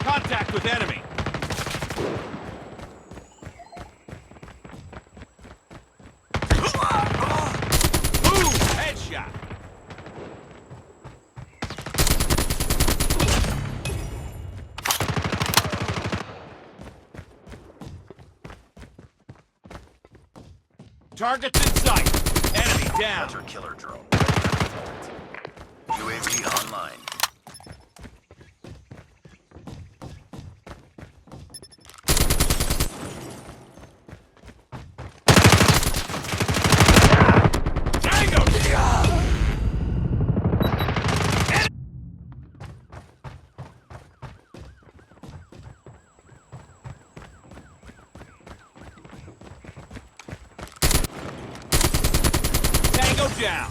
Contact with enemy. Boom! Headshot. Targets in sight. Enemy down. Hunter killer drone. UAV online. Tango! Tango down.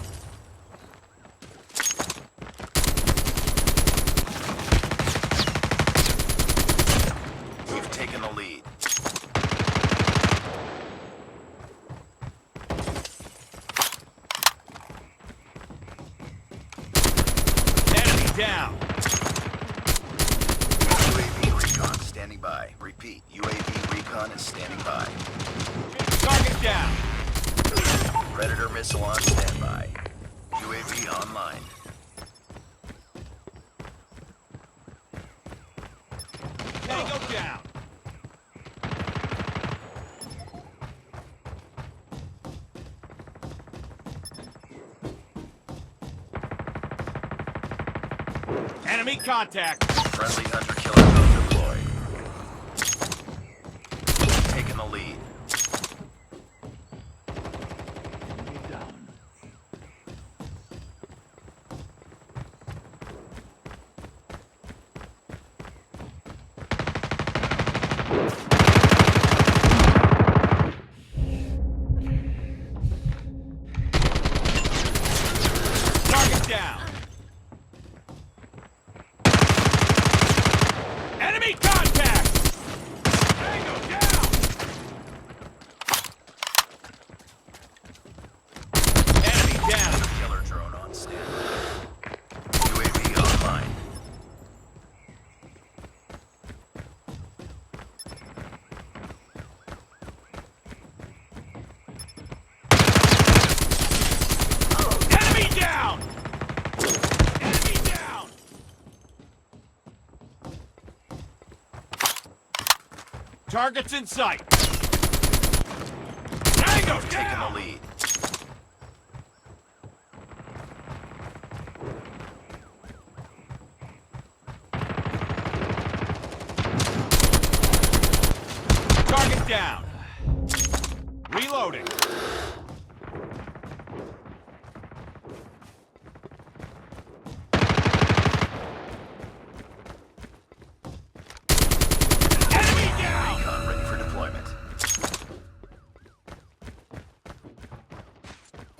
We've taken the lead. Enemy down. UAV recon standing by. Repeat, UAV recon is standing by. Target down. Predator missile on standby. UAV online. Tango down. Enemy contact. Friendly hunter killer drone deployed. Taking the lead. Target down. Enemy contact. Tango down. Enemy down. Killer drone on standby. UAV online. Enemy down. Enemy down. Targets in sight. Tango Taking the down. lead. Target down. Reloading. Enemy down. Recon ready for deployment.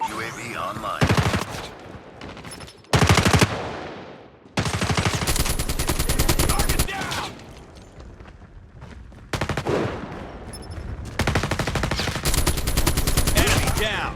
UAV online. Target down. Enemy down.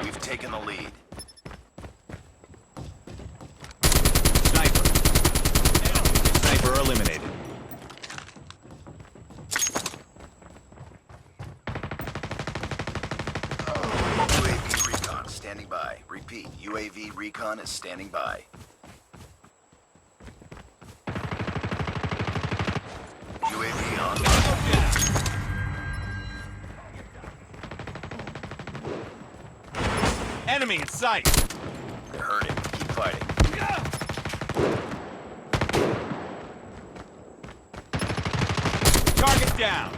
We've taken the lead. Sniper. Sniper eliminated. UAV recon standing by. Repeat, UAV recon is standing by. UAV online. Enemy in sight. They're hurting. Keep fighting. Target down.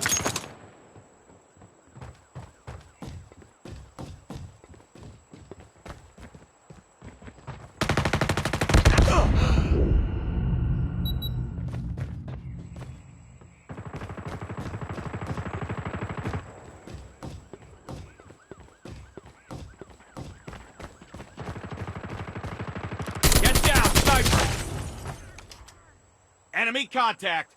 Enemy contact.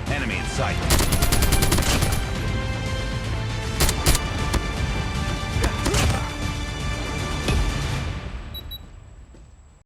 Enemy in sight.